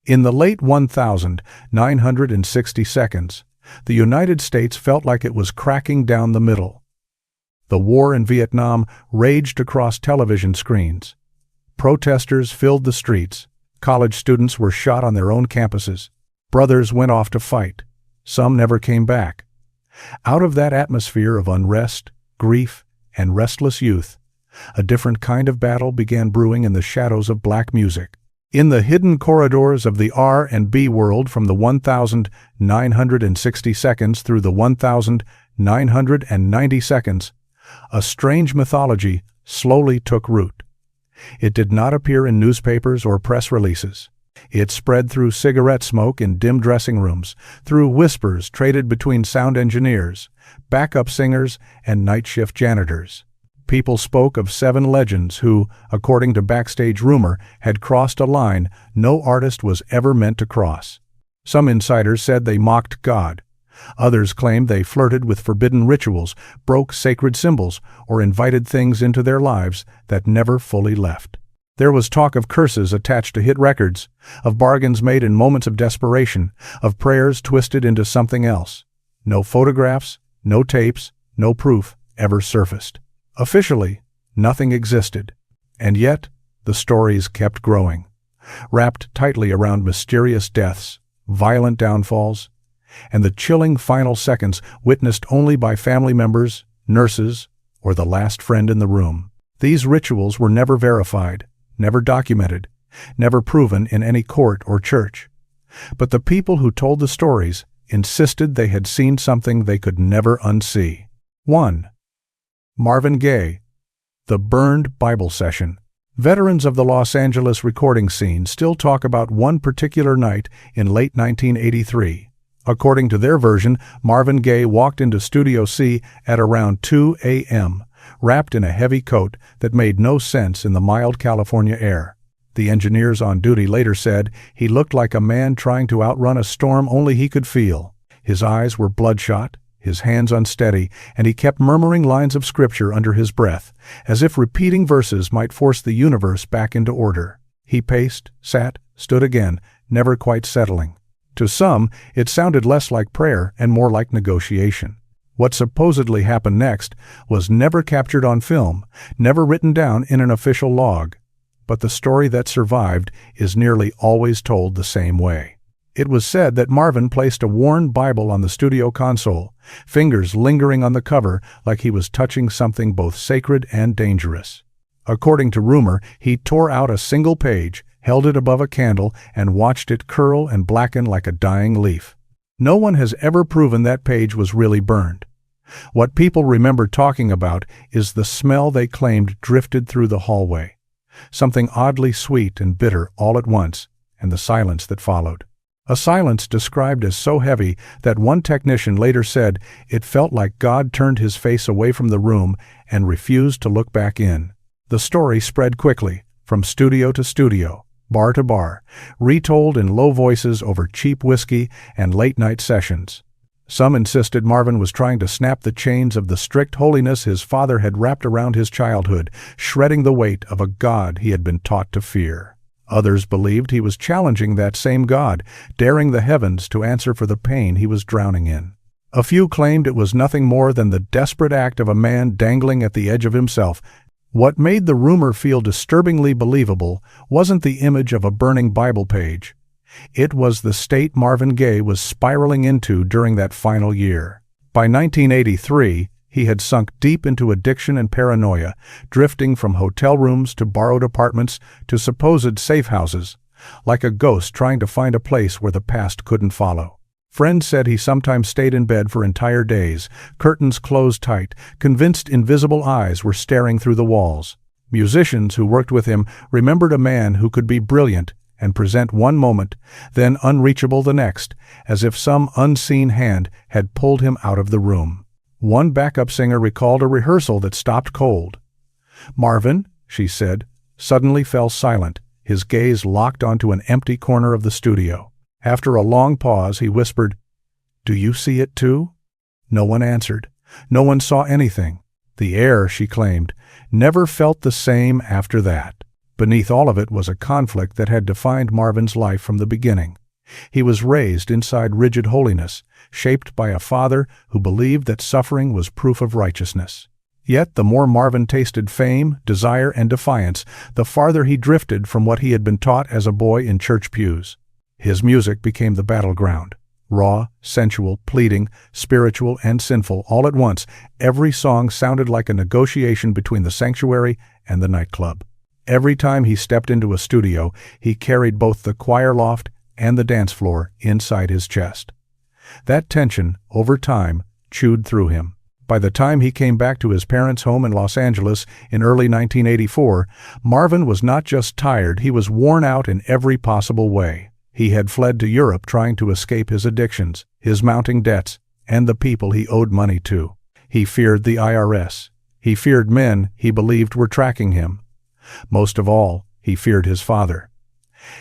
In the late 1960s, the United States felt like it was cracking down the middle. The war in Vietnam raged across television screens. Protesters filled the streets. College students were shot on their own campuses. Brothers went off to fight. Some never came back. Out of that atmosphere of unrest, grief, and restless youth, a different kind of battle began brewing in the shadows of black music. In the hidden corridors of the R&B world from the 1960 seconds through the 1990 seconds, a strange mythology slowly took root. It did not appear in newspapers or press releases. It spread through cigarette smoke in dim dressing rooms, through whispers traded between sound engineers, backup singers, and night shift janitors. People spoke of 7 legends who, according to backstage rumor, had crossed a line no artist was ever meant to cross. Some insiders said they mocked God. Others claimed they flirted with forbidden rituals, broke sacred symbols, or invited things into their lives that never fully left. There was talk of curses attached to hit records, of bargains made in moments of desperation, of prayers twisted into something else. No photographs, no tapes, no proof ever surfaced. Officially, nothing existed. And yet, the stories kept growing, wrapped tightly around mysterious deaths, violent downfalls, and the chilling final seconds witnessed only by family members, nurses, or the last friend in the room. These rituals were never verified, never documented, never proven in any court or church. But the people who told the stories insisted they had seen something they could never unsee. 1. Marvin Gaye, The Burned Bible Session. Veterans of the Los Angeles recording scene still talk about one particular night in late 1983. According to their version, Marvin Gaye walked into Studio C at around 2 a.m., wrapped in a heavy coat that made no sense in the mild California air. The engineers on duty later said he looked like a man trying to outrun a storm only he could feel. His eyes were bloodshot, his hands unsteady, and he kept murmuring lines of scripture under his breath, as if repeating verses might force the universe back into order. He paced, sat, stood again, never quite settling. To some, it sounded less like prayer and more like negotiation. What supposedly happened next was never captured on film, never written down in an official log. But the story that survived is nearly always told the same way. It was said that Marvin placed a worn Bible on the studio console, fingers lingering on the cover like he was touching something both sacred and dangerous. According to rumor, he tore out a single page, held it above a candle, and watched it curl and blacken like a dying leaf. No one has ever proven that page was really burned. What people remember talking about is the smell they claimed drifted through the hallway. Something oddly sweet and bitter all at once, and the silence that followed. A silence described as so heavy that one technician later said it felt like God turned his face away from the room and refused to look back in. The story spread quickly, from studio to studio, bar to bar, retold in low voices over cheap whiskey and late-night sessions. Some insisted Marvin was trying to snap the chains of the strict holiness his father had wrapped around his childhood, shredding the weight of a God he had been taught to fear. Others believed he was challenging that same God, daring the heavens to answer for the pain he was drowning in. A few claimed it was nothing more than the desperate act of a man dangling at the edge of himself. What made the rumor feel disturbingly believable wasn't the image of a burning Bible page. It was the state Marvin Gaye was spiraling into during that final year. By 1983, he had sunk deep into addiction and paranoia, drifting from hotel rooms to borrowed apartments to supposed safe houses, like a ghost trying to find a place where the past couldn't follow. Friends said he sometimes stayed in bed for entire days, curtains closed tight, convinced invisible eyes were staring through the walls. Musicians who worked with him remembered a man who could be brilliant and present one moment, then unreachable the next, as if some unseen hand had pulled him out of the room. One backup singer recalled a rehearsal that stopped cold. "Marvin," she said, suddenly fell silent, his gaze locked onto an empty corner of the studio. After a long pause, he whispered, "Do you see it too?" No one answered. No one saw anything. The air, she claimed, never felt the same after that. Beneath all of it was a conflict that had defined Marvin's life from the beginning. He was raised inside rigid holiness, shaped by a father who believed that suffering was proof of righteousness. Yet the more Marvin tasted fame, desire, and defiance, the farther he drifted from what he had been taught as a boy in church pews. His music became the battleground. Raw, sensual, pleading, spiritual, and sinful all at once, every song sounded like a negotiation between the sanctuary and the nightclub. Every time he stepped into a studio, he carried both the choir loft and the dance floor inside his chest. That tension, over time, chewed through him. By the time he came back to his parents' home in Los Angeles in early 1984, Marvin was not just tired, he was worn out in every possible way. He had fled to Europe trying to escape his addictions, his mounting debts, and the people he owed money to. He feared the IRS. He feared men he believed were tracking him. Most of all, he feared his father.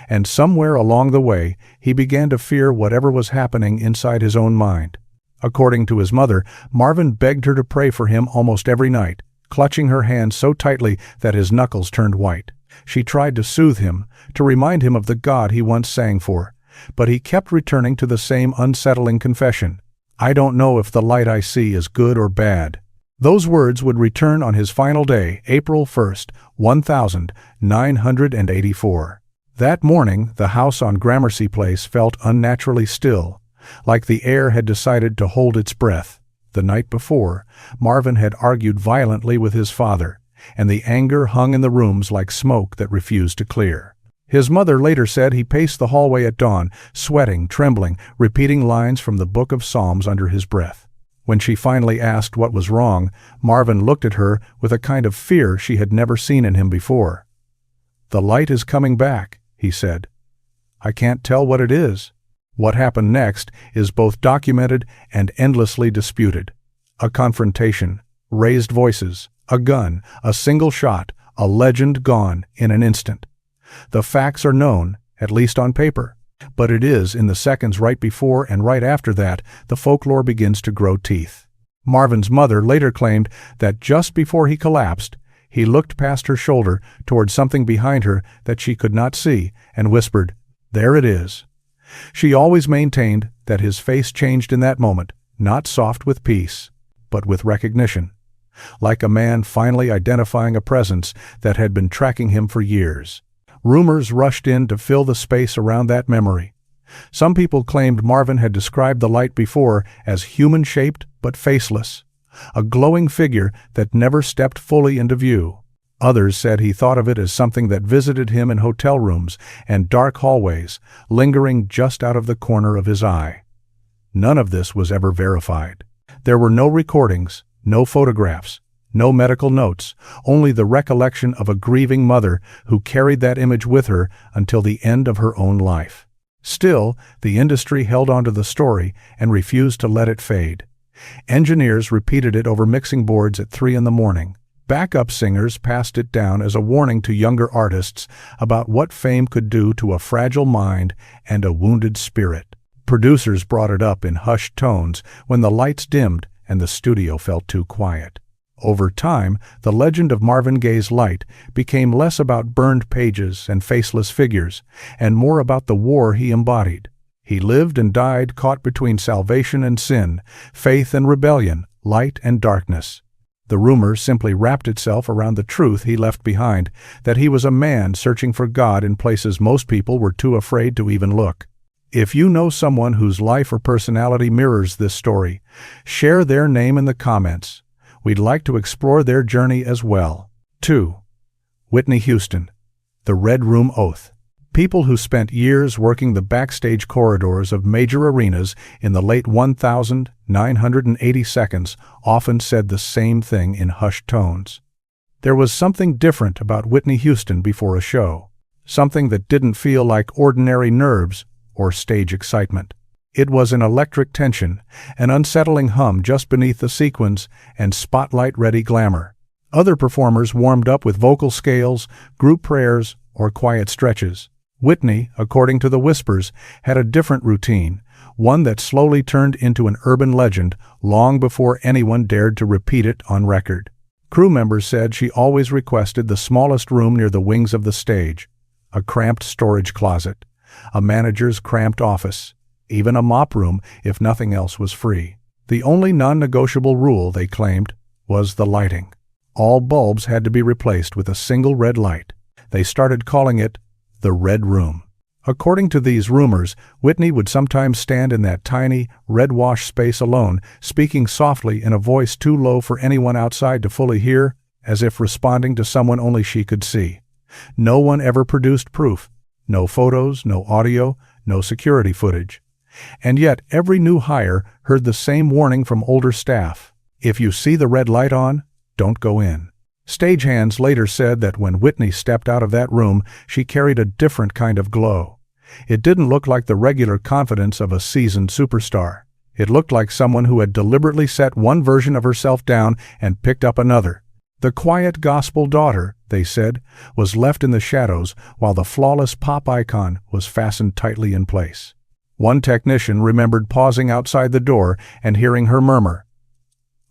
And somewhere along the way, he began to fear whatever was happening inside his own mind. According to his mother, Marvin begged her to pray for him almost every night, clutching her hand so tightly that his knuckles turned white. She tried to soothe him, to remind him of the God he once sang for, but he kept returning to the same unsettling confession. "I don't know if the light I see is good or bad." Those words would return on his final day, April 1st, 1984. That morning, the house on Gramercy Place felt unnaturally still, like the air had decided to hold its breath. The night before, Marvin had argued violently with his father, and the anger hung in the rooms like smoke that refused to clear. His mother later said he paced the hallway at dawn, sweating, trembling, repeating lines from the Book of Psalms under his breath. When she finally asked what was wrong, Marvin looked at her with a kind of fear she had never seen in him before. "The light is coming back," he said. "I can't tell what it is." What happened next is both documented and endlessly disputed. A confrontation, raised voices, a gun, a single shot, a legend gone in an instant. The facts are known, at least on paper, but it is in the seconds right before and right after that the folklore begins to grow teeth. Marvin's mother later claimed that just before he collapsed, he looked past her shoulder toward something behind her that she could not see and whispered, "There it is." She always maintained that his face changed in that moment, not soft with peace, but with recognition, like a man finally identifying a presence that had been tracking him for years. Rumors rushed in to fill the space around that memory. Some people claimed Marvin had described the light before as human-shaped but faceless, a glowing figure that never stepped fully into view. Others said he thought of it as something that visited him in hotel rooms and dark hallways, lingering just out of the corner of his eye. None of this was ever verified. There were no recordings, no photographs, no medical notes, only the recollection of a grieving mother who carried that image with her until the end of her own life. Still, the industry held onto the story and refused to let it fade. Engineers repeated it over mixing boards at 3 a.m. Backup singers passed it down as a warning to younger artists about what fame could do to a fragile mind and a wounded spirit. Producers brought it up in hushed tones when the lights dimmed and the studio felt too quiet. Over time, the legend of Marvin Gaye's light became less about burned pages and faceless figures, and more about the war he embodied. He lived and died caught between salvation and sin, faith and rebellion, light and darkness. The rumor simply wrapped itself around the truth he left behind, that he was a man searching for God in places most people were too afraid to even look. If you know someone whose life or personality mirrors this story, share their name in the comments. We'd like to explore their journey as well. 2. Whitney Houston, The Red Room Oath. People who spent years working the backstage corridors of major arenas in the late 1980 seconds often said the same thing in hushed tones. There was something different about Whitney Houston before a show, something that didn't feel like ordinary nerves or stage excitement. It was an electric tension, an unsettling hum just beneath the sequins and spotlight-ready glamour. Other performers warmed up with vocal scales, group prayers, or quiet stretches. Whitney, according to the Whispers, had a different routine, one that slowly turned into an urban legend long before anyone dared to repeat it on record. Crew members said she always requested the smallest room near the wings of the stage, a cramped storage closet, a manager's cramped office, even a mop room if nothing else was free. The only non-negotiable rule, they claimed, was the lighting. All bulbs had to be replaced with a single red light. They started calling it the Red Room. According to these rumors, Whitney would sometimes stand in that tiny, red-wash space alone, speaking softly in a voice too low for anyone outside to fully hear, as if responding to someone only she could see. No one ever produced proof. No photos, no audio, no security footage. And yet every new hire heard the same warning from older staff. If you see the red light on, don't go in. Stagehands later said that when Whitney stepped out of that room, she carried a different kind of glow. It didn't look like the regular confidence of a seasoned superstar. It looked like someone who had deliberately set one version of herself down and picked up another. The quiet gospel daughter, they said, was left in the shadows while the flawless pop icon was fastened tightly in place. One technician remembered pausing outside the door and hearing her murmur,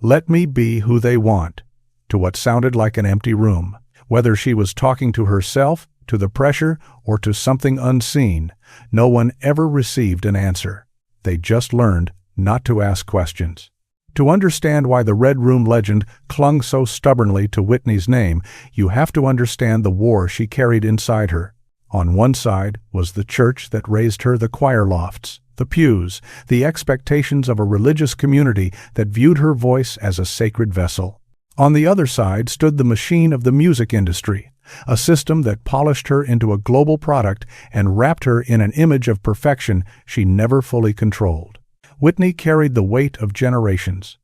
"Let me be who they want," to what sounded like an empty room. Whether she was talking to herself, to the pressure, or to something unseen, no one ever received an answer. They just learned not to ask questions. To understand why the Red Room legend clung so stubbornly to Whitney's name, you have to understand the war she carried inside her. On one side was the church that raised her, the choir lofts, the pews, the expectations of a religious community that viewed her voice as a sacred vessel. On the other side stood the machine of the music industry, a system that polished her into a global product and wrapped her in an image of perfection she never fully controlled. Whitney carried the weight of generations.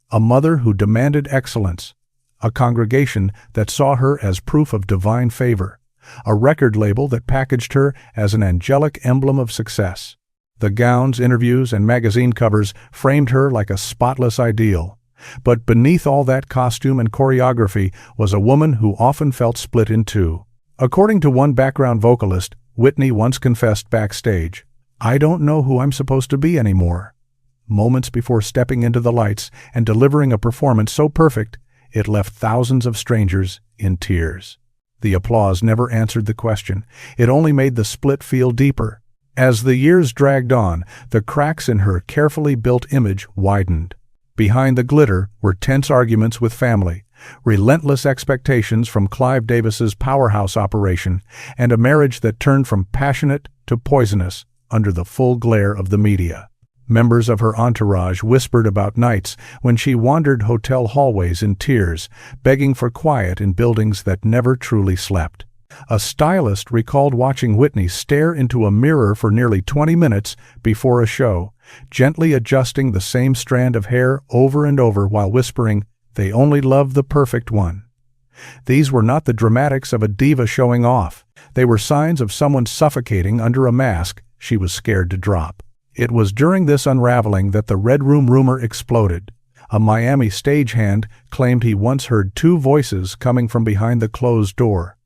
A mother who demanded excellence, a congregation that saw her as proof of divine favor, a record label that packaged her as an angelic emblem of success. The gowns, interviews, and magazine covers framed her like a spotless ideal. But beneath all that costume and choreography was a woman who often felt split in two. According to one background vocalist, Whitney once confessed backstage, "I don't know who I'm supposed to be anymore." Moments before stepping into the lights and delivering a performance so perfect, it left thousands of strangers in tears. The applause never answered the question. It only made the split feel deeper. As the years dragged on, the cracks in her carefully built image widened. Behind the glitter were tense arguments with family, relentless expectations from Clive Davis's powerhouse operation, and a marriage that turned from passionate to poisonous under the full glare of the media. Members of her entourage whispered about nights when she wandered hotel hallways in tears, begging for quiet in buildings that never truly slept. A stylist recalled watching Whitney stare into a mirror for nearly 20 minutes before a show, gently adjusting the same strand of hair over and over while whispering, "They only love the perfect one." These were not the dramatics of a diva showing off. They were signs of someone suffocating under a mask she was scared to drop. It was during this unraveling that the Red Room rumor exploded. A Miami stagehand claimed he once heard two voices coming from behind the closed door.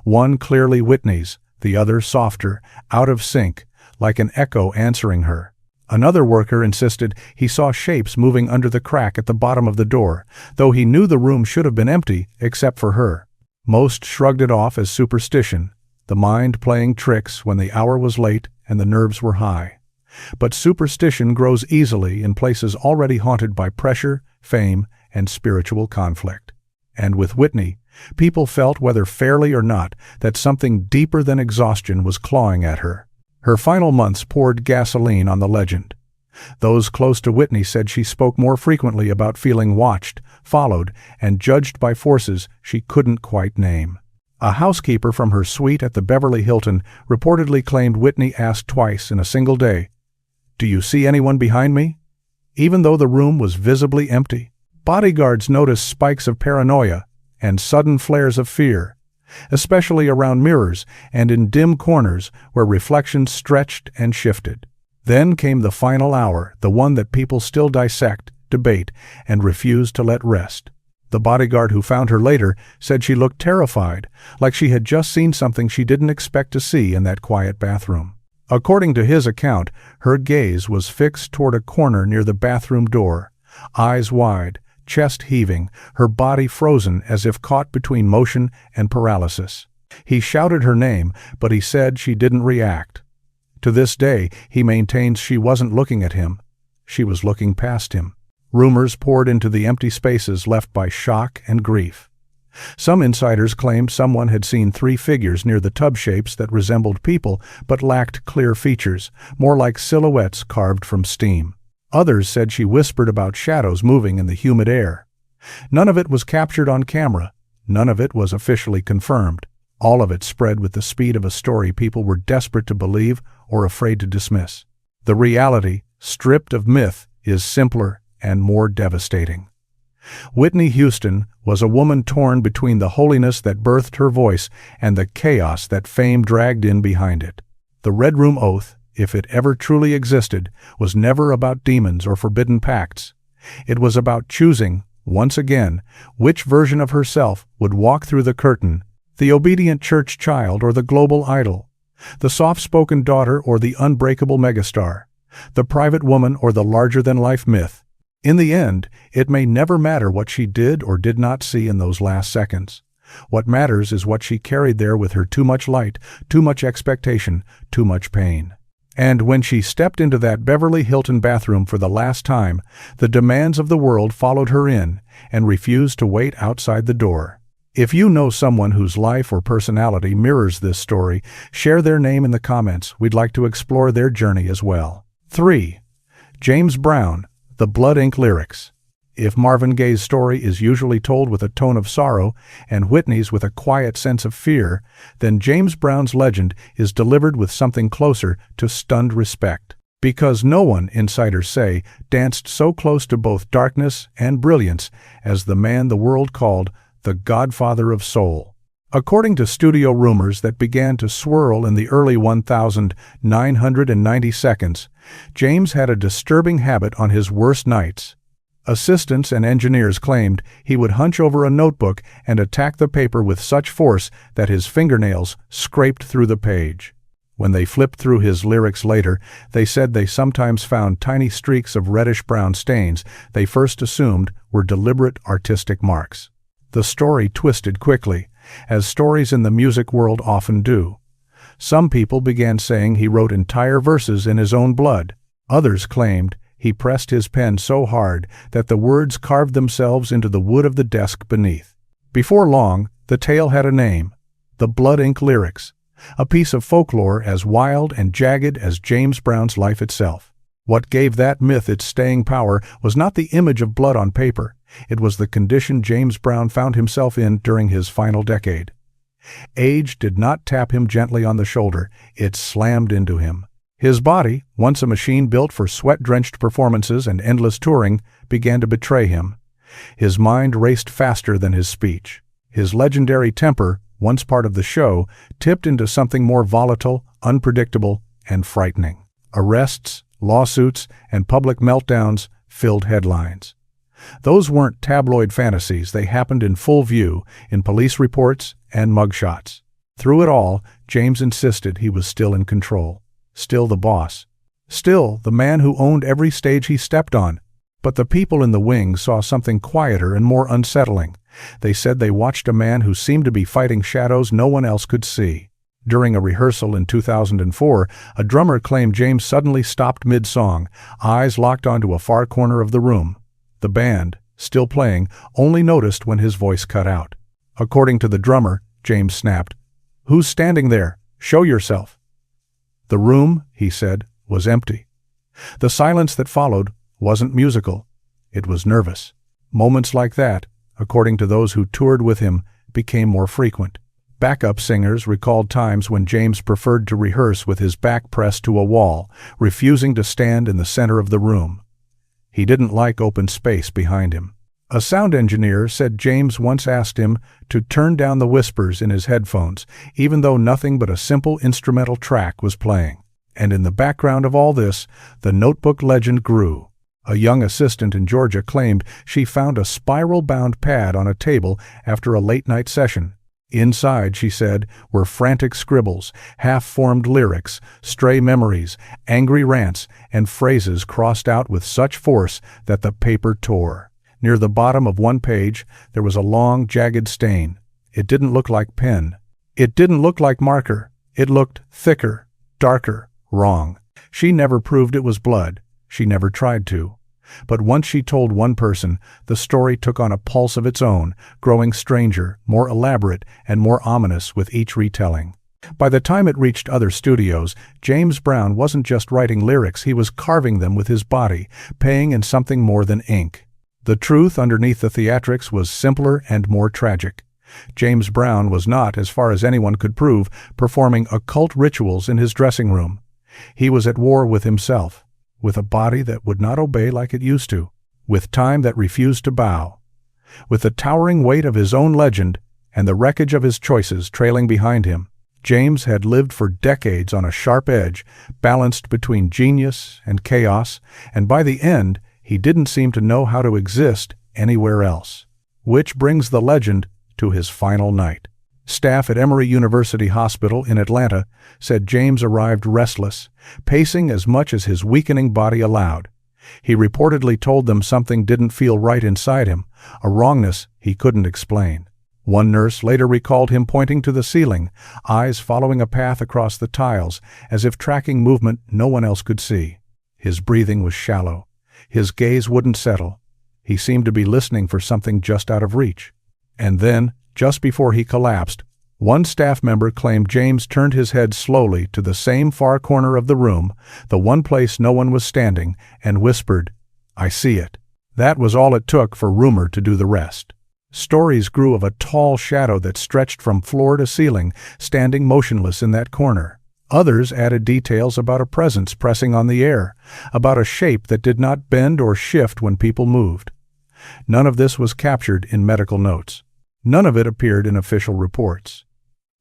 One clearly Whitney's, the other softer, out of sync, like an echo answering her. Another worker insisted he saw shapes moving under the crack at the bottom of the door, though he knew the room should have been empty except for her. Most shrugged it off as superstition, the mind playing tricks when the hour was late and the nerves were high. But superstition grows easily in places already haunted by pressure, fame, and spiritual conflict. And with Whitney, people felt, whether fairly or not, that something deeper than exhaustion was clawing at her. Her final months poured gasoline on the legend. Those close to Whitney said she spoke more frequently about feeling watched, followed, and judged by forces she couldn't quite name. A housekeeper from her suite at the Beverly Hilton reportedly claimed Whitney asked twice in a single day, "Do you see anyone behind me?" Even though the room was visibly empty. Bodyguards noticed spikes of paranoia and sudden flares of fear, especially around mirrors and in dim corners where reflections stretched and shifted. Then came the final hour, the one that people still dissect, debate, and refuse to let rest. The bodyguard who found her later said she looked terrified, like she had just seen something she didn't expect to see in that quiet bathroom. According to his account, her gaze was fixed toward a corner near the bathroom door, eyes wide, chest heaving, her body frozen as if caught between motion and paralysis. He shouted her name, but he said she didn't react. To this day, he maintains she wasn't looking at him. She was looking past him. Rumors poured into the empty spaces left by shock and grief. Some insiders claimed someone had seen 3 figures near the tub shapes that resembled people but lacked clear features, more like silhouettes carved from steam. Others said she whispered about shadows moving in the humid air. None of it was captured on camera. None of it was officially confirmed. All of it spread with the speed of a story people were desperate to believe or afraid to dismiss. The reality, stripped of myth, is simpler and more devastating. Whitney Houston was a woman torn between the holiness that birthed her voice and the chaos that fame dragged in behind it. The Red Room Oath, if it ever truly existed, was never about demons or forbidden pacts. It was about choosing, once again, which version of herself would walk through the curtain, the obedient church child or the global idol, the soft-spoken daughter or the unbreakable megastar, the private woman or the larger-than-life myth. In the end, it may never matter what she did or did not see in those last seconds. What matters is what she carried there with her too much light, too much expectation, too much pain. And when she stepped into that Beverly Hilton bathroom for the last time, the demands of the world followed her in and refused to wait outside the door. If you know someone whose life or personality mirrors this story, share their name in the comments. We'd like to explore their journey as well. 3. James Brown, The Blood Ink Lyrics. If Marvin Gaye's story is usually told with a tone of sorrow and Whitney's with a quiet sense of fear, then James Brown's legend is delivered with something closer to stunned respect. Because no one, insiders say, danced so close to both darkness and brilliance as the man the world called the Godfather of Soul. According to studio rumors that began to swirl in the early 1990 seconds, James had a disturbing habit on his worst nights. Assistants and engineers claimed he would hunch over a notebook and attack the paper with such force that his fingernails scraped through the page. When they flipped through his lyrics later, they said they sometimes found tiny streaks of reddish-brown stains they first assumed were deliberate artistic marks. The story twisted quickly, as stories in the music world often do. Some people began saying he wrote entire verses in his own blood. Others claimed he pressed his pen so hard that the words carved themselves into the wood of the desk beneath. Before long, the tale had a name: the Blood Ink Lyrics, a piece of folklore as wild and jagged as James Brown's life itself. What gave that myth its staying power was not the image of blood on paper. It was the condition James Brown found himself in during his final decade. Age did not tap him gently on the shoulder, it slammed into him. His body, once a machine built for sweat-drenched performances and endless touring, began to betray him. His mind raced faster than his speech. His legendary temper, once part of the show, tipped into something more volatile, unpredictable, and frightening. Arrests, lawsuits, and public meltdowns filled headlines. Those weren't tabloid fantasies, they happened in full view, in police reports and mugshots. Through it all, James insisted he was still in control, still the boss, still the man who owned every stage he stepped on. But the people in the wings saw something quieter and more unsettling. They said they watched a man who seemed to be fighting shadows no one else could see. During a rehearsal in 2004, a drummer claimed James suddenly stopped mid-song, eyes locked onto a far corner of the room. The band, still playing, only noticed when his voice cut out. According to the drummer, James snapped, "Who's standing there? Show yourself." The room, he said, was empty. The silence that followed wasn't musical. It was nervous. Moments like that, according to those who toured with him, became more frequent. Backup singers recalled times when James preferred to rehearse with his back pressed to a wall, refusing to stand in the center of the room. He didn't like open space behind him. A sound engineer said James once asked him to turn down the whispers in his headphones, even though nothing but a simple instrumental track was playing. And in the background of all this, the notebook legend grew. A young assistant in Georgia claimed she found a spiral-bound pad on a table after a late-night session. Inside, she said, were frantic scribbles, half-formed lyrics, stray memories, angry rants, and phrases crossed out with such force that the paper tore. Near the bottom of one page, there was a long, jagged stain. It didn't look like pen. It didn't look like marker. It looked thicker, darker, wrong. She never proved it was blood. She never tried to. But once she told one person, the story took on a pulse of its own, growing stranger, more elaborate, and more ominous with each retelling. By the time it reached other studios, James Brown wasn't just writing lyrics, he was carving them with his body, paying in something more than ink. The truth underneath the theatrics was simpler and more tragic. James Brown was not, as far as anyone could prove, performing occult rituals in his dressing room. He was at war with himself, with a body that would not obey like it used to, with time that refused to bow, with the towering weight of his own legend and the wreckage of his choices trailing behind him. James had lived for decades on a sharp edge, balanced between genius and chaos, and by the end, he didn't seem to know how to exist anywhere else. Which brings the legend to his final night. Staff at Emory University Hospital in Atlanta said James arrived restless, pacing as much as his weakening body allowed. He reportedly told them something didn't feel right inside him, a wrongness he couldn't explain. One nurse later recalled him pointing to the ceiling, eyes following a path across the tiles, as if tracking movement no one else could see. His breathing was shallow. His gaze wouldn't settle. He seemed to be listening for something just out of reach. And then, just before he collapsed, one staff member claimed James turned his head slowly to the same far corner of the room, the one place no one was standing, and whispered, "I see it." That was all it took for rumor to do the rest. Stories grew of a tall shadow that stretched from floor to ceiling, standing motionless in that corner. Others added details about a presence pressing on the air, about a shape that did not bend or shift when people moved. None of this was captured in medical notes. None of it appeared in official reports.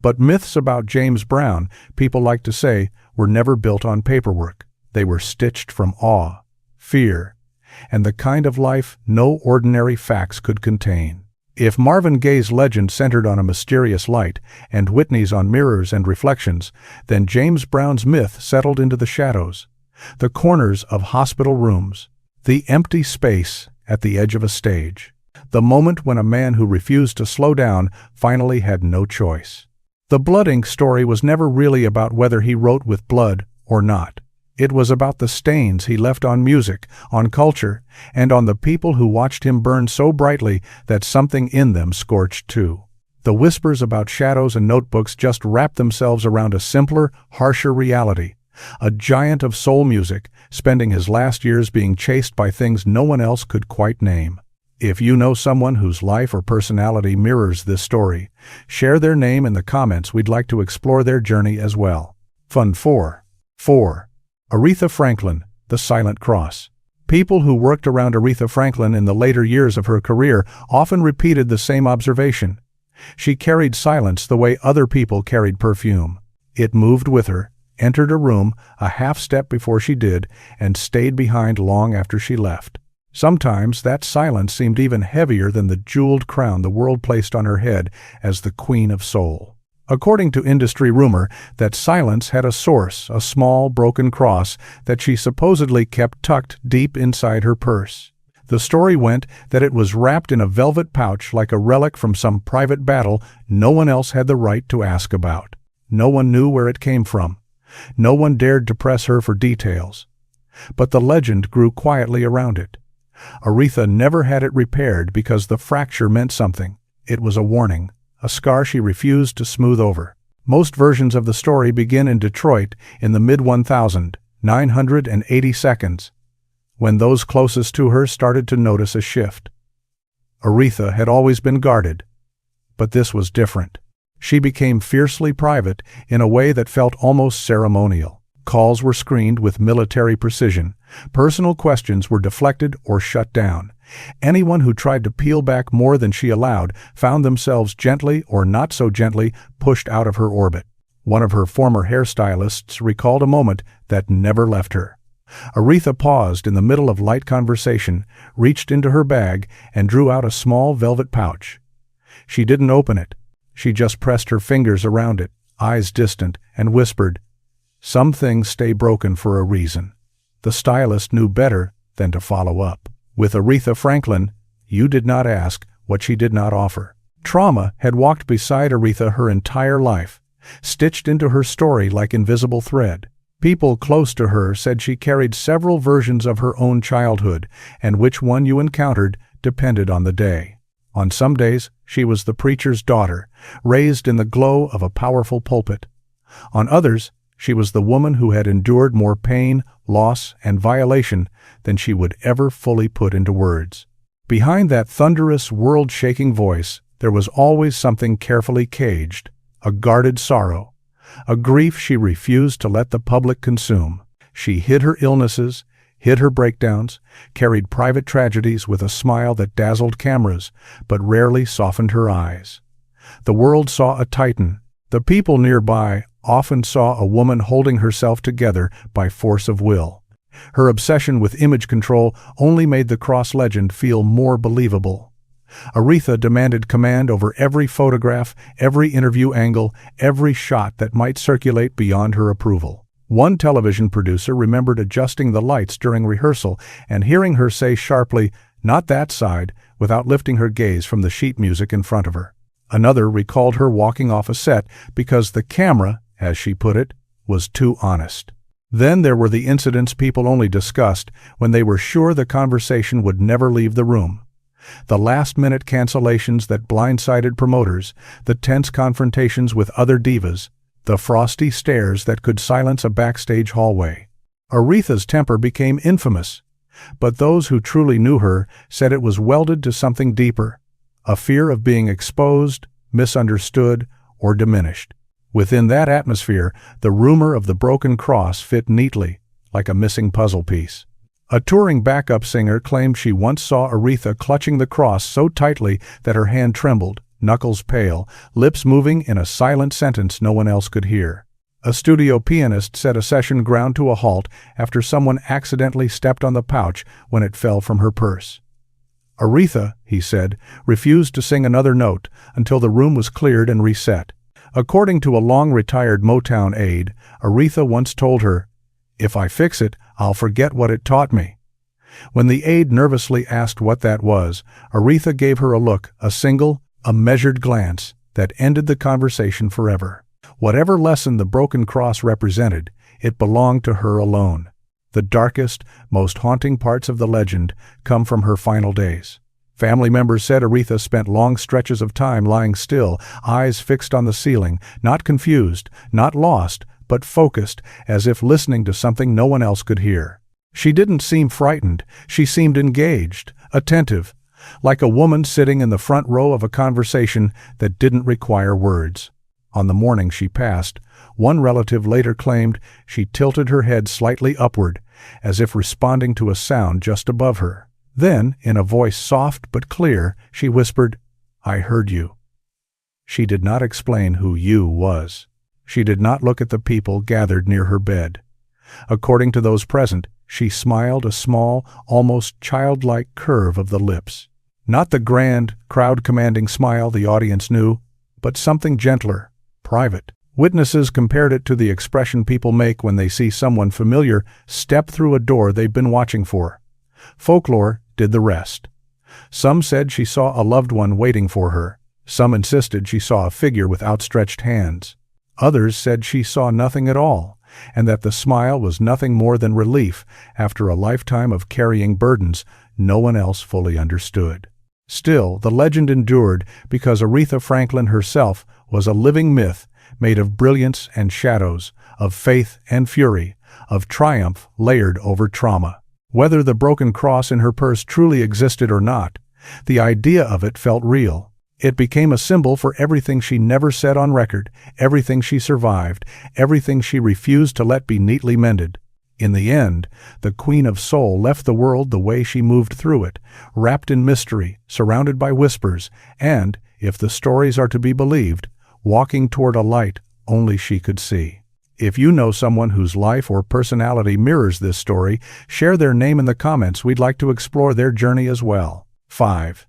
But myths about James Brown, people like to say, were never built on paperwork. They were stitched from awe, fear, and the kind of life no ordinary facts could contain. If Marvin Gaye's legend centered on a mysterious light, and Whitney's on mirrors and reflections, then James Brown's myth settled into the shadows, the corners of hospital rooms, the empty space at the edge of a stage, the moment when a man who refused to slow down finally had no choice. The Blood Ink story was never really about whether he wrote with blood or not. It was about the stains he left on music, on culture, and on the people who watched him burn so brightly that something in them scorched too. The whispers about shadows and notebooks just wrapped themselves around a simpler, harsher reality. A giant of soul music, spending his last years being chased by things no one else could quite name. If you know someone whose life or personality mirrors this story, share their name in the comments. We'd like to explore their journey as well. Fun 4. Aretha Franklin, the Silent Cross. People who worked around Aretha Franklin in the later years of her career often repeated the same observation. She carried silence the way other people carried perfume. It moved with her, entered a room a half step before she did, and stayed behind long after she left. Sometimes that silence seemed even heavier than the jeweled crown the world placed on her head as the Queen of Soul. According to industry rumor, that silence had a source, a small broken cross that she supposedly kept tucked deep inside her purse. The story went that it was wrapped in a velvet pouch like a relic from some private battle no one else had the right to ask about. No one knew where it came from. No one dared to press her for details. But the legend grew quietly around it. Aretha never had it repaired because the fracture meant something. It was a warning, a scar she refused to smooth over. Most versions of the story begin in Detroit in the mid-1980s, when those closest to her started to notice a shift. Aretha had always been guarded, but this was different. She became fiercely private in a way that felt almost ceremonial. Calls were screened with military precision. Personal questions were deflected or shut down. Anyone who tried to peel back more than she allowed found themselves gently or not so gently pushed out of her orbit. One of her former hairstylists recalled a moment that never left her. Aretha paused in the middle of light conversation, reached into her bag, and drew out a small velvet pouch. She didn't open it. She just pressed her fingers around it, eyes distant, and whispered, "Some things stay broken for a reason." The stylist knew better than to follow up. With Aretha Franklin, You did not ask what she did not offer. Trauma had walked beside Aretha her entire life, stitched into her story like invisible thread. People close to her said she carried several versions of her own childhood, and which one you encountered depended on the day. On some days, she was the preacher's daughter, raised in the glow of a powerful pulpit. On others, she was the woman who had endured more pain, loss, and violation than she would ever fully put into words. Behind that thunderous, world-shaking voice, there was always something carefully caged, a guarded sorrow, a grief she refused to let the public consume. She hid her illnesses, hid her breakdowns, carried private tragedies with a smile that dazzled cameras, but rarely softened her eyes. The world saw a titan. The people nearby often saw a woman holding herself together by force of will. Her obsession with image control only made the cross legend feel more believable. Aretha demanded command over every photograph, every interview angle, every shot that might circulate beyond her approval. One television producer remembered adjusting the lights during rehearsal and hearing her say sharply, "Not that side," without lifting her gaze from the sheet music in front of her. Another recalled her walking off a set because the camera, as she put it, was too honest. Then there were the incidents people only discussed when they were sure the conversation would never leave the room. The last-minute cancellations that blindsided promoters, the tense confrontations with other divas, the frosty stares that could silence a backstage hallway. Aretha's temper became infamous, but those who truly knew her said it was welded to something deeper, a fear of being exposed, misunderstood, or diminished. Within that atmosphere, the rumor of the broken cross fit neatly, like a missing puzzle piece. A touring backup singer claimed she once saw Aretha clutching the cross so tightly that her hand trembled, knuckles pale, lips moving in a silent sentence no one else could hear. A studio pianist said a session ground to a halt after someone accidentally stepped on the pouch when it fell from her purse. Aretha, he said, refused to sing another note until the room was cleared and reset. According to a long-retired Motown aide, Aretha once told her, "If I fix it, I'll forget what it taught me." When the aide nervously asked what that was, Aretha gave her a look, a measured glance that ended the conversation forever. Whatever lesson the broken cross represented, it belonged to her alone. The darkest, most haunting parts of the legend come from her final days. Family members said Aretha spent long stretches of time lying still, eyes fixed on the ceiling, not confused, not lost, but focused, as if listening to something no one else could hear. She didn't seem frightened. She seemed engaged, attentive, like a woman sitting in the front row of a conversation that didn't require words. On the morning she passed, one relative later claimed she tilted her head slightly upward, as if responding to a sound just above her. Then, in a voice soft but clear, she whispered, "I heard you." She did not explain who "you" was. She did not look at the people gathered near her bed. According to those present, she smiled a small, almost childlike curve of the lips. Not the grand, crowd-commanding smile the audience knew, but something gentler, private. Witnesses compared it to the expression people make when they see someone familiar step through a door they've been watching for. Folklore did the rest. Some said she saw a loved one waiting for her. Some insisted she saw a figure with outstretched hands. Others said she saw nothing at all, and that the smile was nothing more than relief after a lifetime of carrying burdens no one else fully understood. Still, the legend endured because Aretha Franklin herself was a living myth made of brilliance and shadows, of faith and fury, of triumph layered over trauma. Whether the broken cross in her purse truly existed or not, the idea of it felt real. It became a symbol for everything she never said on record, everything she survived, everything she refused to let be neatly mended. In the end, the Queen of Soul left the world the way she moved through it, wrapped in mystery, surrounded by whispers, and, if the stories are to be believed, walking toward a light only she could see. If you know someone whose life or personality mirrors this story, share their name in the comments. We'd like to explore their journey as well. 5.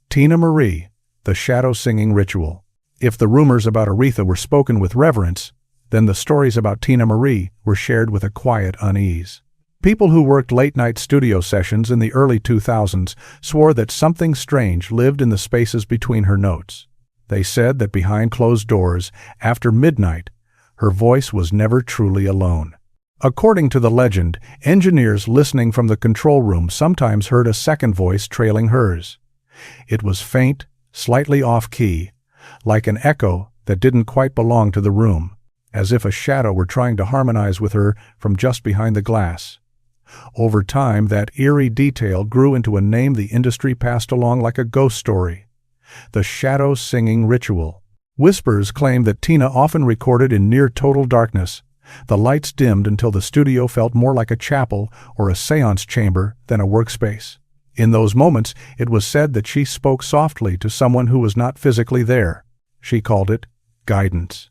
Teena Marie, the shadow singing ritual. If the rumors about Aretha were spoken with reverence, then the stories about Teena Marie were shared with a quiet unease. People who worked late-night studio sessions in the early 2000s swore that something strange lived in the spaces between her notes. They said that behind closed doors, after midnight, her voice was never truly alone. According to the legend, engineers listening from the control room sometimes heard a second voice trailing hers. It was faint, slightly off-key, like an echo that didn't quite belong to the room, as if a shadow were trying to harmonize with her from just behind the glass. Over time, that eerie detail grew into a name the industry passed along like a ghost story: the shadow singing ritual. Whispers claim that Tina often recorded in near-total darkness. The lights dimmed until the studio felt more like a chapel or a seance chamber than a workspace. In those moments, it was said that she spoke softly to someone who was not physically there. She called it guidance.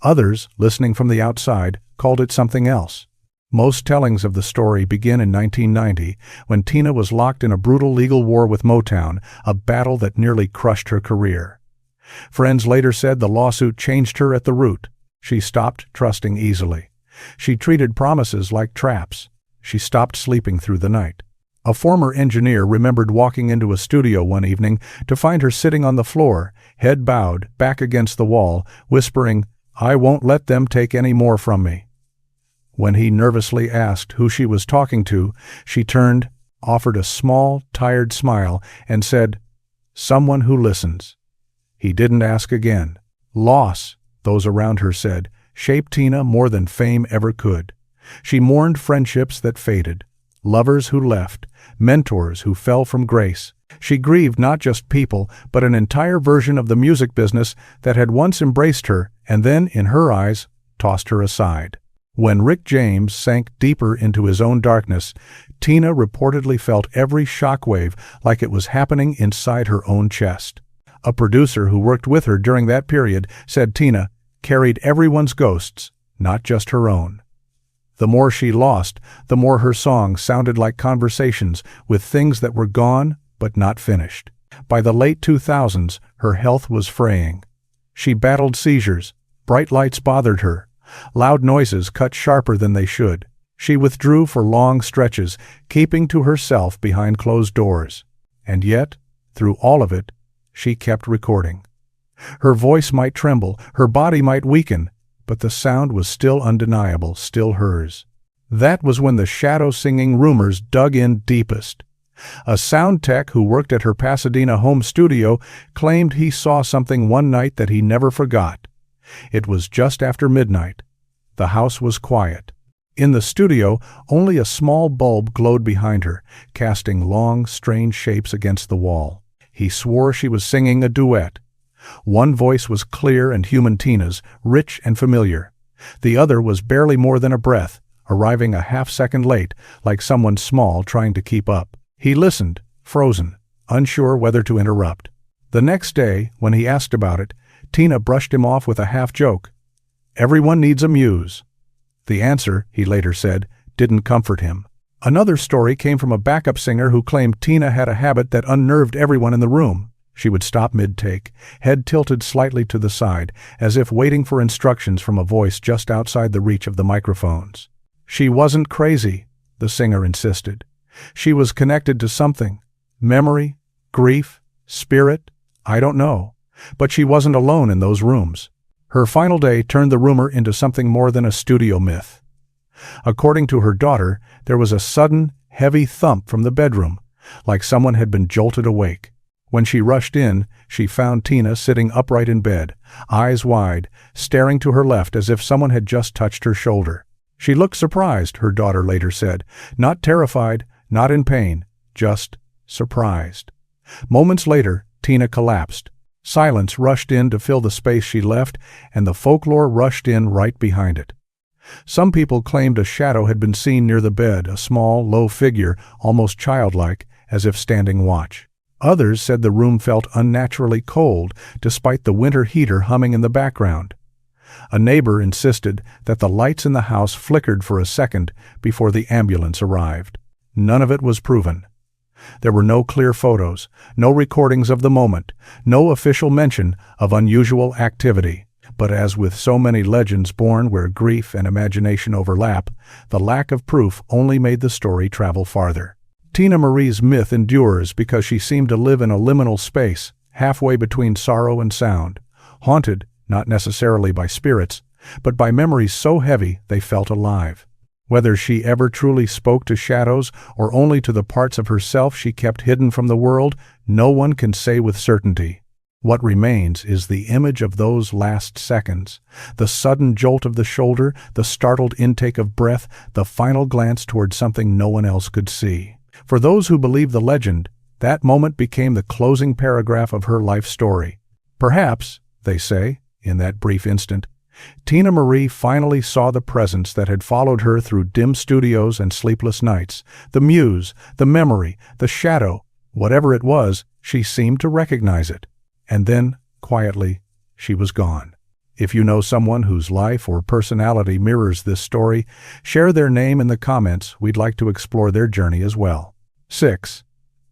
Others, listening from the outside, called it something else. Most tellings of the story begin in 1990, when Tina was locked in a brutal legal war with Motown, a battle that nearly crushed her career. Friends later said the lawsuit changed her at the root. She stopped trusting easily. She treated promises like traps. She stopped sleeping through the night. A former engineer remembered walking into a studio one evening to find her sitting on the floor, head bowed, back against the wall, whispering, "I won't let them take any more from me." When he nervously asked who she was talking to, she turned, offered a small, tired smile, and said, "Someone who listens." He didn't ask again. Loss, those around her said, shaped Tina more than fame ever could. She mourned friendships that faded, lovers who left, mentors who fell from grace. She grieved not just people, but an entire version of the music business that had once embraced her and then, in her eyes, tossed her aside. When Rick James sank deeper into his own darkness, Tina reportedly felt every shockwave like it was happening inside her own chest. A producer who worked with her during that period said Tina carried everyone's ghosts, not just her own. The more she lost, the more her songs sounded like conversations with things that were gone but not finished. By the late 2000s, her health was fraying. She battled seizures, bright lights bothered her, loud noises cut sharper than they should. She withdrew for long stretches, keeping to herself behind closed doors. And yet, through all of it, she kept recording. Her voice might tremble, her body might weaken, but the sound was still undeniable, still hers. That was when the shadow-singing rumors dug in deepest. A sound tech who worked at her Pasadena home studio claimed he saw something one night that he never forgot. It was just after midnight. The house was quiet. In the studio, only a small bulb glowed behind her, casting long, strange shapes against the wall. He swore she was singing a duet. One voice was clear and human Tina's, rich and familiar. The other was barely more than a breath, arriving a half-second late, like someone small trying to keep up. He listened, frozen, unsure whether to interrupt. The next day, when he asked about it, Tina brushed him off with a half-joke. "Everyone needs a muse." The answer, he later said, didn't comfort him. Another story came from a backup singer who claimed Tina had a habit that unnerved everyone in the room. She would stop mid-take, head tilted slightly to the side, as if waiting for instructions from a voice just outside the reach of the microphones. She wasn't crazy, the singer insisted. She was connected to something. Memory, grief, spirit, I don't know. But she wasn't alone in those rooms. Her final day turned the rumor into something more than a studio myth. According to her daughter, there was a sudden, heavy thump from the bedroom, like someone had been jolted awake. When she rushed in, she found Tina sitting upright in bed, eyes wide, staring to her left as if someone had just touched her shoulder. She looked surprised, her daughter later said, not terrified, not in pain, just surprised. Moments later, Tina collapsed. Silence rushed in to fill the space she left, and the folklore rushed in right behind it. Some people claimed a shadow had been seen near the bed, a small, low figure, almost childlike, as if standing watch. Others said the room felt unnaturally cold, despite the winter heater humming in the background. A neighbor insisted that the lights in the house flickered for a second before the ambulance arrived. None of it was proven. There were no clear photos, no recordings of the moment, no official mention of unusual activity. But as with so many legends born where grief and imagination overlap, the lack of proof only made the story travel farther. Tina Marie's myth endures because she seemed to live in a liminal space, halfway between sorrow and sound, haunted, not necessarily by spirits, but by memories so heavy they felt alive. Whether she ever truly spoke to shadows or only to the parts of herself she kept hidden from the world, no one can say with certainty. What remains is the image of those last seconds, the sudden jolt of the shoulder, the startled intake of breath, the final glance toward something no one else could see. For those who believe the legend, that moment became the closing paragraph of her life story. Perhaps, they say, in that brief instant, Tina Marie finally saw the presence that had followed her through dim studios and sleepless nights, the muse, the memory, the shadow. Whatever it was, she seemed to recognize it. And then, quietly, she was gone. If you know someone whose life or personality mirrors this story, share their name in the comments. We'd like to explore their journey as well. 6.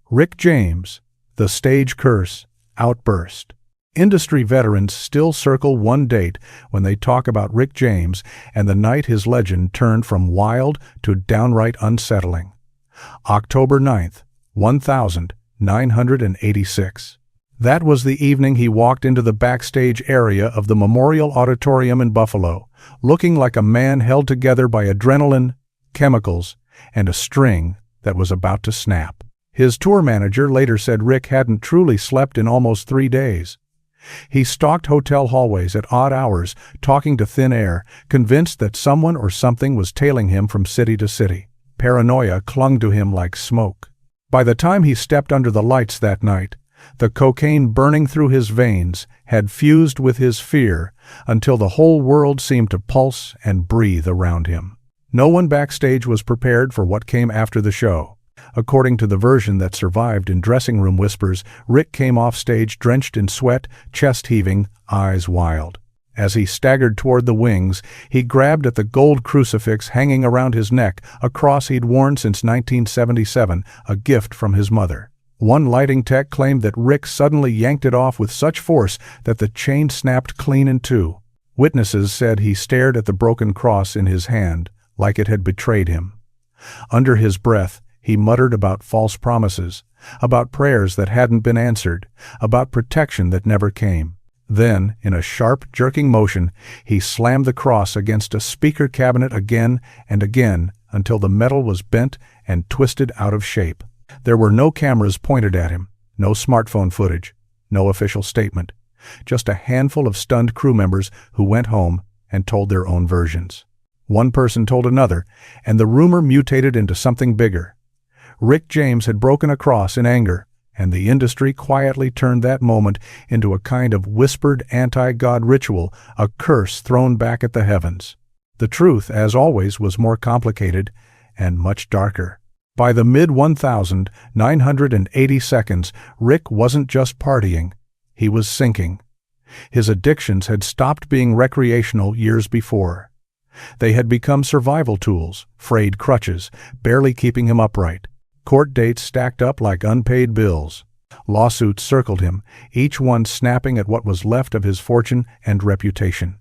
Rick James, The Stage Curse, Outburst. Industry veterans still circle one date when they talk about Rick James and the night his legend turned from wild to downright unsettling. October 9th, 1986. That was the evening he walked into the backstage area of the Memorial Auditorium in Buffalo, looking like a man held together by adrenaline, chemicals, and a string that was about to snap. His tour manager later said Rick hadn't truly slept in almost 3 days. He stalked hotel hallways at odd hours, talking to thin air, convinced that someone or something was tailing him from city to city. Paranoia clung to him like smoke. By the time he stepped under the lights that night, the cocaine burning through his veins had fused with his fear until the whole world seemed to pulse and breathe around him. No one backstage was prepared for what came after the show. According to the version that survived in dressing room whispers, Rick came off stage drenched in sweat, chest heaving, eyes wild. As he staggered toward the wings, he grabbed at the gold crucifix hanging around his neck, a cross he'd worn since 1977, a gift from his mother. One lighting tech claimed that Rick suddenly yanked it off with such force that the chain snapped clean in two. Witnesses said he stared at the broken cross in his hand, like it had betrayed him. Under his breath, he muttered about false promises, about prayers that hadn't been answered, about protection that never came. Then, in a sharp, jerking motion, he slammed the cross against a speaker cabinet again and again until the metal was bent and twisted out of shape. There were no cameras pointed at him, no smartphone footage, no official statement, just a handful of stunned crew members who went home and told their own versions. One person told another, and the rumor mutated into something bigger. Rick James had broken a cross in anger, and the industry quietly turned that moment into a kind of whispered anti-God ritual, a curse thrown back at the heavens. The truth, as always, was more complicated and much darker. By the mid-1980s, Rick wasn't just partying, he was sinking. His addictions had stopped being recreational years before. They had become survival tools, frayed crutches, barely keeping him upright. Court dates stacked up like unpaid bills. Lawsuits circled him, each one snapping at what was left of his fortune and reputation.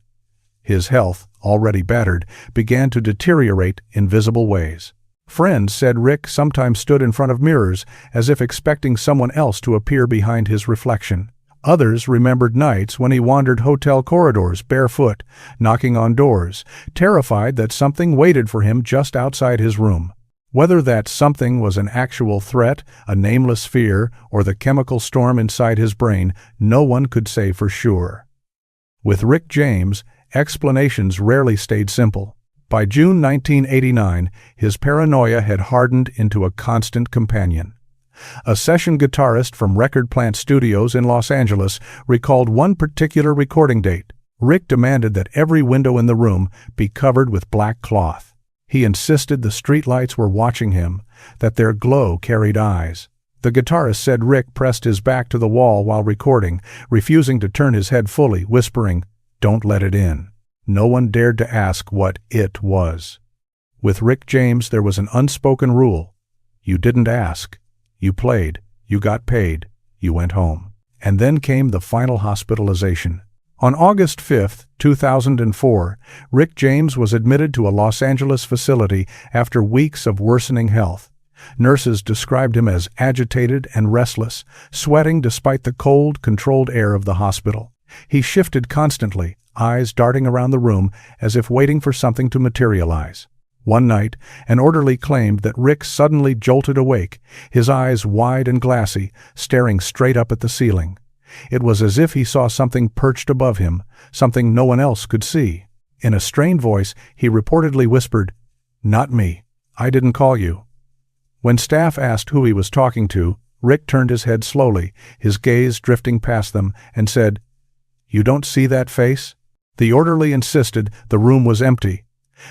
His health, already battered, began to deteriorate in visible ways. Friends said Rick sometimes stood in front of mirrors as if expecting someone else to appear behind his reflection. Others remembered nights when he wandered hotel corridors barefoot, knocking on doors, terrified that something waited for him just outside his room. Whether that something was an actual threat, a nameless fear, or the chemical storm inside his brain, no one could say for sure. With Rick James, explanations rarely stayed simple. By June 1989, his paranoia had hardened into a constant companion. A session guitarist from Record Plant Studios in Los Angeles recalled one particular recording date. Rick demanded that every window in the room be covered with black cloth. He insisted the streetlights were watching him, that their glow carried eyes. The guitarist said Rick pressed his back to the wall while recording, refusing to turn his head fully, whispering, "Don't let it in." No one dared to ask what it was. With Rick James, there was an unspoken rule. You didn't ask. You played. You got paid. You went home. And then came the final hospitalization. On August 5, 2004, Rick James was admitted to a Los Angeles facility after weeks of worsening health. Nurses described him as agitated and restless, sweating despite the cold, controlled air of the hospital. He shifted constantly, eyes darting around the room as if waiting for something to materialize. One night, an orderly claimed that Rick suddenly jolted awake, his eyes wide and glassy, staring straight up at the ceiling. It was as if he saw something perched above him, something no one else could see. In a strained voice, he reportedly whispered, "Not me. I didn't call you." When staff asked who he was talking to, Rick turned his head slowly, his gaze drifting past them, and said, "You don't see that face?" The orderly insisted the room was empty.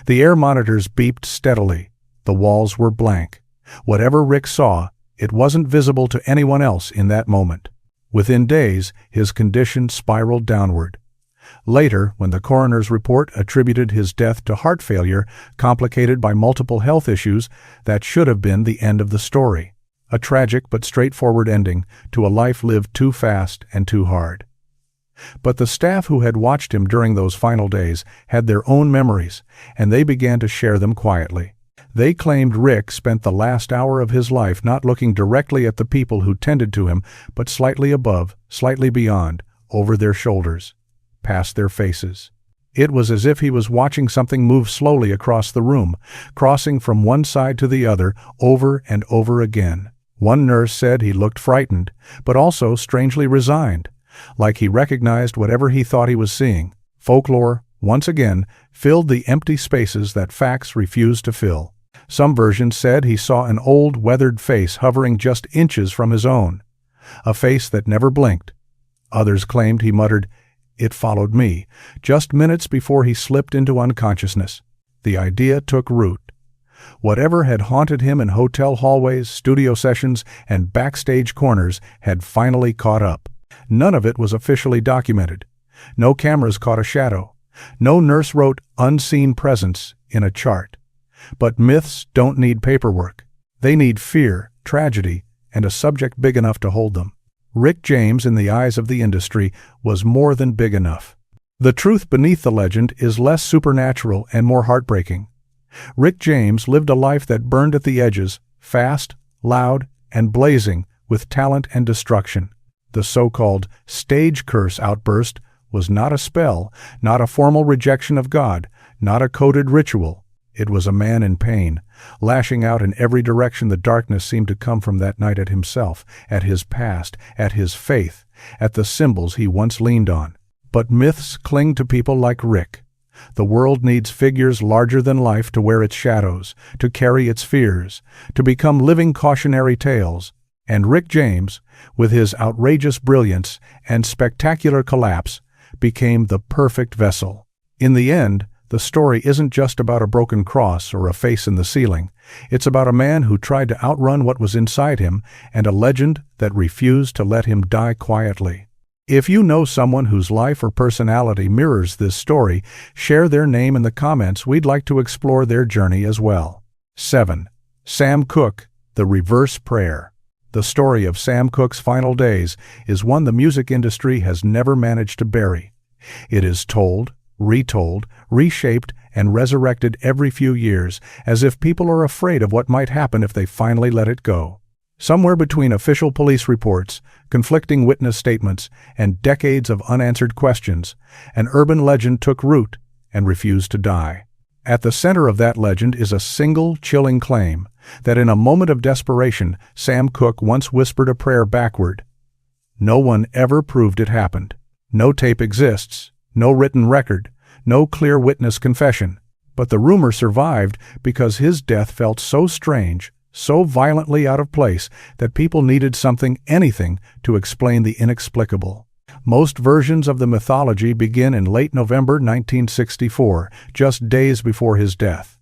The air monitors beeped steadily. The walls were blank. Whatever Rick saw, it wasn't visible to anyone else in that moment. Within days, his condition spiraled downward. Later, when the coroner's report attributed his death to heart failure, complicated by multiple health issues, that should have been the end of the story. A tragic but straightforward ending to a life lived too fast and too hard. But the staff who had watched him during those final days had their own memories, and they began to share them quietly. They claimed Rick spent the last hour of his life not looking directly at the people who tended to him, but slightly above, slightly beyond, over their shoulders, past their faces. It was as if he was watching something move slowly across the room, crossing from one side to the other, over and over again. One nurse said he looked frightened, but also strangely resigned, like he recognized whatever he thought he was seeing. Folklore, once again, filled the empty spaces that facts refused to fill. Some versions said he saw an old, weathered face hovering just inches from his own, a face that never blinked. Others claimed he muttered, "It followed me," just minutes before he slipped into unconsciousness. The idea took root. Whatever had haunted him in hotel hallways, studio sessions, and backstage corners had finally caught up. None of it was officially documented. No cameras caught a shadow. No nurse wrote "unseen presence" in a chart. But myths don't need paperwork. They need fear, tragedy, and a subject big enough to hold them. Rick James, in the eyes of the industry, was more than big enough. The truth beneath the legend is less supernatural and more heartbreaking. Rick James lived a life that burned at the edges, fast, loud, and blazing with talent and destruction. The so-called stage curse outburst was not a spell, not a formal rejection of God, not a coded ritual. It was a man in pain, lashing out in every direction the darkness seemed to come from that night at himself, at his past, at his faith, at the symbols he once leaned on. But myths cling to people like Rick. The world needs figures larger than life to wear its shadows, to carry its fears, to become living cautionary tales. And Rick James, with his outrageous brilliance and spectacular collapse, became the perfect vessel. In the end, the story isn't just about a broken cross or a face in the ceiling. It's about a man who tried to outrun what was inside him and a legend that refused to let him die quietly. If you know someone whose life or personality mirrors this story, share their name in the comments. We'd like to explore their journey as well. 7. Sam Cooke, The Reverse Prayer. The story of Sam Cooke's final days is one the music industry has never managed to bury. It is told, retold, reshaped, and resurrected every few years, as if people are afraid of what might happen if they finally let it go. Somewhere between official police reports, conflicting witness statements, and decades of unanswered questions, an urban legend took root and refused to die. At the center of that legend is a single, chilling claim that in a moment of desperation, Sam Cooke once whispered a prayer backward. No one ever proved it happened. No tape exists, no written record, no clear witness confession. But the rumor survived because his death felt so strange, so violently out of place, that people needed something, anything, to explain the inexplicable. Most versions of the mythology begin in late November 1964, just days before his death.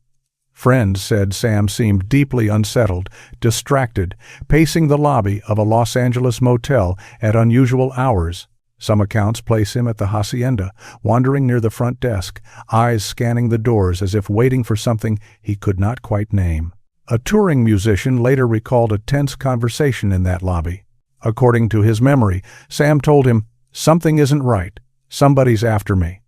Friends said Sam seemed deeply unsettled, distracted, pacing the lobby of a Los Angeles motel at unusual hours. Some accounts place him at the hacienda, wandering near the front desk, eyes scanning the doors as if waiting for something he could not quite name. A touring musician later recalled a tense conversation in that lobby. According to his memory, Sam told him, "Something isn't right. Somebody's after me.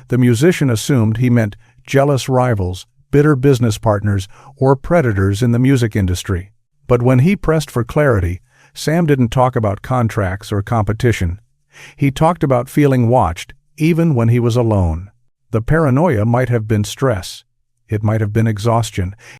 The musician assumed he meant jealous rivals, bitter business partners, or predators in the music industry. But when he pressed for clarity, Sam didn't talk about contracts or competition. He talked about feeling watched, even when he was alone. The paranoia might have been stress. It might have been exhaustion.